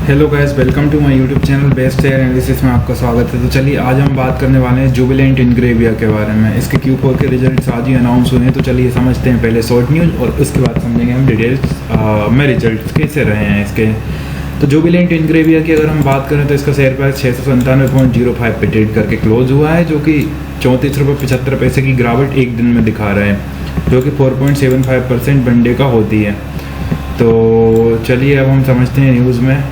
Hello guys, welcome to my YouTube channel best share analysis में आपका स्वागत है। तो चलिए आज हम बात करने वाले हैं जुबिलेंट इंग्रेविया के बारे में। इसके Q4 के रिजल्ट्स आज ही अनाउंस हुए हैं। तो चलिए समझते हैं पहले शॉर्ट न्यूज़ और उसके बाद समझेंगे हम डिटेल्स में रिजल्ट्स कैसे रहे हैं इसके। तो जुबिलेंट इंग्रेविया की अगर हम बात करें तो इसका शेयर प्राइस 697.05 पे ट्रेड करके क्लोज हुआ है, जो कि 34.75 की गिरावट एक दिन में दिखा रहा है, जो कि 4.75% वन डे का होती है। तो चलिए अब हम समझते हैं न्यूज़ में।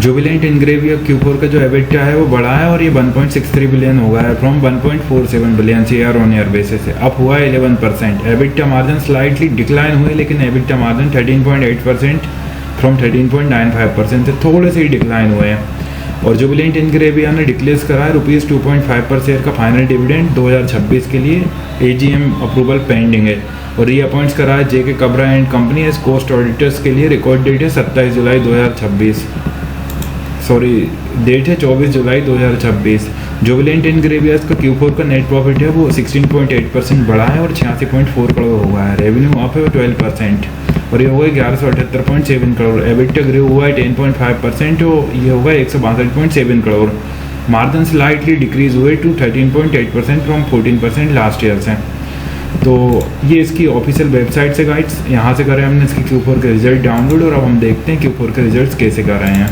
जुबिलेंट इंग्रेविया Q4 का जो एबिटा है वो बढ़ा है और ये 1.63 बिलियन हो गया है from 1.47 billion year on year basis से। अप हुआ है 11%। एबिटा मार्जिन स्लाइटली डिक्लाइन हुए, लेकिन एबिटा मार्जिन 13.8% फ्रॉम 13.95% से थोड़े से ही डिक्लाइन हुए हैं। और जुबिलेंट इंग्रेविया ने डिक्लेयर करा है ₹2.5 पर शेयर का फाइनल डिविडेंड 2026 के लिए। AGM अप्रूवल पेंडिंग है और रीअपॉइंट्स करा है JK Kabra and company as cost auditors के लिए। रिकॉर्ड डेट है 27 जुलाई 2026, डेट है 24 जुलाई 2026। जुबिलेंट इंग्रेविया का Q4 का नेट प्रॉफिट है वो 16.8% बढ़ा है और 86.4 करोड़ हुआ है। रेवेन्यू अप है 12% और ये हुआ है 1178.7 करोड़। एबिटा ग्रो हुआ है 10.5% और ये होगा 162.7 करोड़। मार्जिन स्लाइटली डिक्रीज हुए टू 13.8% फ्रॉम 14% लास्ट ईयर से। तो ये इसकी ऑफिशियल वेबसाइट से गाइड्स, यहाँ से करें हमने इसके Q4 के रिजल्ट डाउनलोड और अब हम देखते हैं Q4 के रिजल्ट कैसे कर रहे हैं।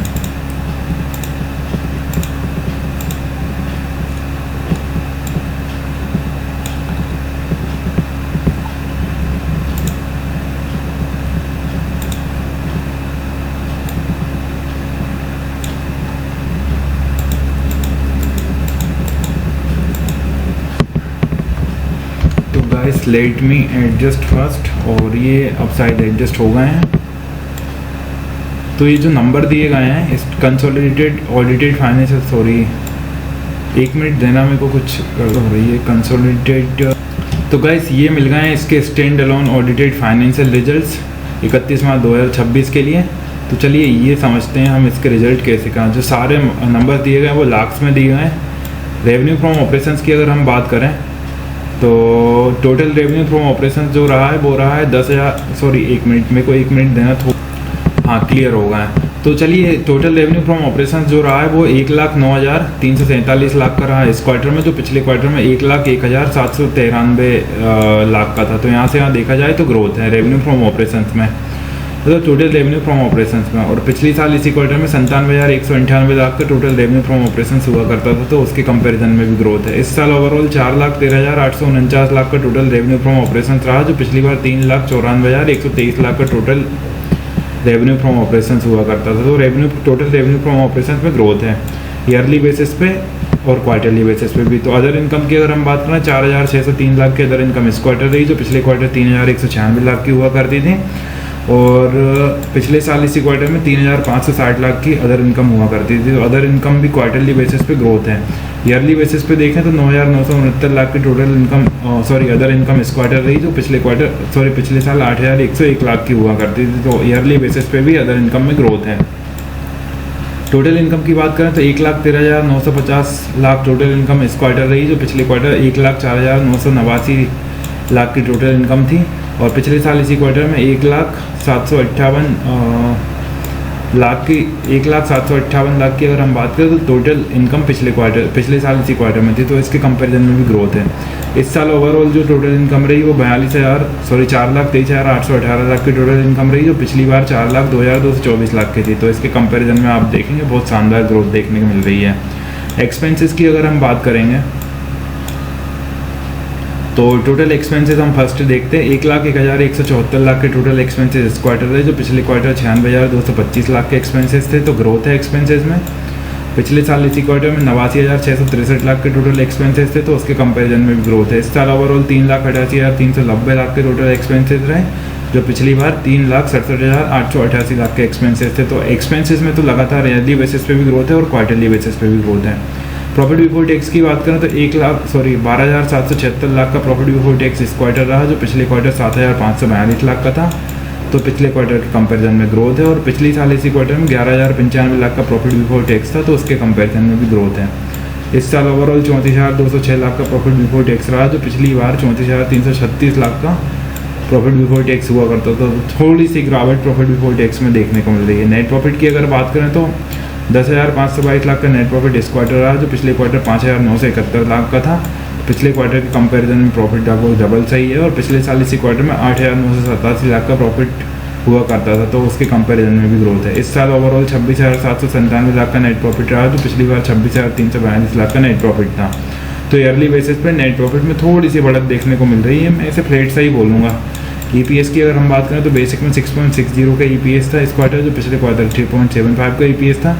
Guys let me adjust first, और ये अपसाइड एडजस्ट हो गए हैं। तो ये जो नंबर दिए गए हैं इस कंसोलिडेटेड ऑडिटेड फाइनेंशियल, एक मिनट देना, मेरे को कुछ गड़बड़ हो रही है। कंसोलिडेटेड, तो गाइस ये मिल गए हैं इसके stand alone audited financial results 31 मार्च 2026 के लिए। तो चलिए ये समझते हैं हम इसके रिजल्ट कैसे कहाँ। जो सारे नंबर दिए गए वो लाख्स में दिए गए हैं। रेवेन्यू फ्रॉम ऑपरेशंस की अगर हम बात करें तो टोटल रेवेन्यू फ्रॉम ऑपरेशन जो रहा है वो रहा है 10,000, एक मिनट, मेरे को एक मिनट देना हाँ क्लियर हो गया है। तो चलिए टोटल रेवेन्यू फ्रॉम ऑपरेशन जो रहा है वो 1,09,347 लाख का रहा है इस क्वार्टर में, जो पिछले क्वार्टर में 1,01,793 लाख का था। तो यहाँ से यहाँ देखा जाए तो ग्रोथ है रेवेन्यू फ्रॉम ऑपरेशन में, तो टोटल रेवेन्यू फ्रॉम ऑपरेशंस में। और पिछले साल इसी क्वार्टर में 97,198 लाख का टोटल रेवेन्यू फ्रॉम ऑपरेशंस हुआ करता था, तो उसके कंपैरिजन में भी ग्रोथ है। इस साल ओवरऑल 4,13,849 लाख का टोटल रेवेन्यू फ्रॉम ऑपरेशंस रहा, जो पिछली बार 3,94,123 लाख का टोटल रेवेन्यू फ्रॉम ऑपरेशंस हुआ करता था। तो टोटल रेवेन्यू फ्रॉम ऑपरेशंस में ग्रोथ है ईयरली बेसिस पे और क्वार्टरली बेसिस पे भी। तो अदर इनकम की अगर हम बात करें 4,603 लाख की अदर इनकम इस क्वार्टर रही, जो पिछले क्वार्टर 3,196 लाख की हुआ करती थी। और पिछले साल इसी क्वार्टर में 3,560 लाख की अदर इनकम हुआ करती थी। तो अदर इनकम भी क्वार्टरली बेसिस पे ग्रोथ है। ईयरली बेसिस पे देखें तो 9,969 लाख की टोटल इनकम अदर इनकम इस क्वार्टर रही, जो पिछले साल 8,101 लाख की हुआ करती थी। तो ईयरली बेसिस पे भी अदर इनकम में ग्रोथ है। टोटल इनकम की बात करें तो 1,13,950 लाख टोटल इनकम इस क्वार्टर रही, जो पिछले क्वार्टर 1,04,989 लाख की टोटल इनकम थी। और पिछले साल इसी क्वार्टर में 1,758 लाख की अगर हम बात करें तो टोटल इनकम पिछले साल इसी क्वार्टर में थी, तो इसके कंपैरिजन में भी ग्रोथ है। इस साल ओवरऑल जो टोटल इनकम रही वो 4,23,818 लाख की टोटल इनकम रही, जो पिछली बार 4,02,224 लाख की थी। तो इसके कंपैरिजन में आप देखेंगे बहुत शानदार ग्रोथ देखने को मिल रही है। एक्सपेंसेस की अगर हम बात करेंगे तो टोटल एक्सपेंसेस हम फर्स्ट देखते हैं। 1,01,174 लाख के टोटल एक्सपेंसेस इस क्वार्टर है, जो पिछले क्वार्टर 96,225 लाख के एक्सपेंसेस थे। तो ग्रोथ है एक्सपेंसेस में। पिछले साल इसी क्वार्टर में 89,663 लाख के टोटल एक्सपेंसेस थे, तो उसके कंपैरिजन में भी ग्रोथ है। इस साल ओवरऑल 3,88,390 लाख के टोटल एक्सपेंसेस रहे, जो पिछली बार 3,67,888 लाख के एक्सपेंसेस थे। तो एक्सपेंसेस में तो लगातार ईयरली बेसिस पे भी ग्रोथ है और क्वार्टरली बेसिस पे भी ग्रोथ है। प्रॉफिट बिफोर टैक्स की बात करें तो 12,776 लाख का प्रॉफिट बिफोर टैक्स इस क्वार्टर रहा, जो पिछले क्वार्टर 7,542 लाख का था। तो पिछले क्वार्टर के कंपैरिजन में ग्रोथ है। और पिछली साल इसी क्वार्टर में 11,095 लाख का प्रॉफिट बिफोर टैक्स था, तो उसके कंपैरिजन में भी ग्रोथ है। इस साल ओवरऑल 34,206 लाख का प्रॉफिट बिफोर टैक्स रहा, जो पिछली बार 34,336 लाख का प्रॉफिट बिफोर टैक्स हुआ करता था, तो थोड़ी सी गिरावट प्रॉफिट बिफोर टैक्स में देखने को मिल रही है। नेट प्रॉफिट की अगर बात करें तो 10,522 लाख का नेट प्रॉफिट इस क्वार्टर रहा, जो पिछले क्वार्टर 5,971 लाख का था। पिछले क्वार्टर के कंपैरिजन में प्रॉफिट लगभग डबल सही है, और पिछले साल इसी क्वार्टर में 8,987 लाख का प्रॉफिट हुआ करता था, तो उसके कंपैरिजन में भी ग्रोथ है। इस साल ओवरऑल 26,797 लाख का नेट प्रॉफिट रहा, जो पिछली बार 26,342 लाख का नेट प्रॉफिट था। तो ईयरली बेसिस पे नेट प्रॉफिट में थोड़ी सी बढ़त देखने को मिल रही है। मैं इसे फ्लैट सा ही बोलूँगा। EPS की अगर हम बात करें तो बेसिक में 6.60 का EPS था इस क्वार्टर, जो पिछले क्वार्टर 3.75 का EPS था,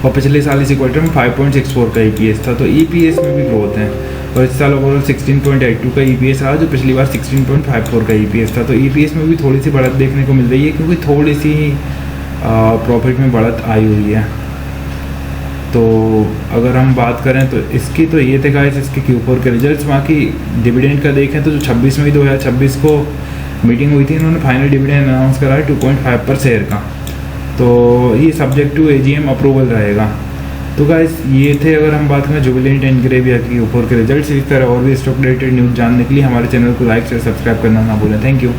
और पिछले साल इसी क्वार्टर में 5.64 का EPS था। तो EPS में भी ग्रोथ है, और इस साल ओवरऑल 16.82 का EPS रहा, जो पिछली बार 16.54 का EPS था। तो EPS में भी थोड़ी सी बढ़त देखने को मिल रही है, क्योंकि थोड़ी सी प्रॉफिट में बढ़त आई हुई है। तो अगर हम बात करें तो इसकी तो ये थे गाइस इसके Q4 के रिजल्ट्स। बाकी डिविडेंड का देखें तो जो 26 मई 2026 को मीटिंग हुई थी, इन्होंने फाइनल डिविडेंड अनाउंस करा है 2.5 पर शेयर का। तो ये सब्जेक्ट टू AGM अप्रूवल रहेगा। तो गाइस ये थे अगर हम बात करें जुबिलेंट एंड ग्रेविया के Q4 के रिजल्ट्स। इस तरह और भी स्टॉक रिलेटेड न्यूज़ जानने के लिए हमारे चैनल को लाइक शेयर सब्सक्राइब करना ना भूलें। Thank you.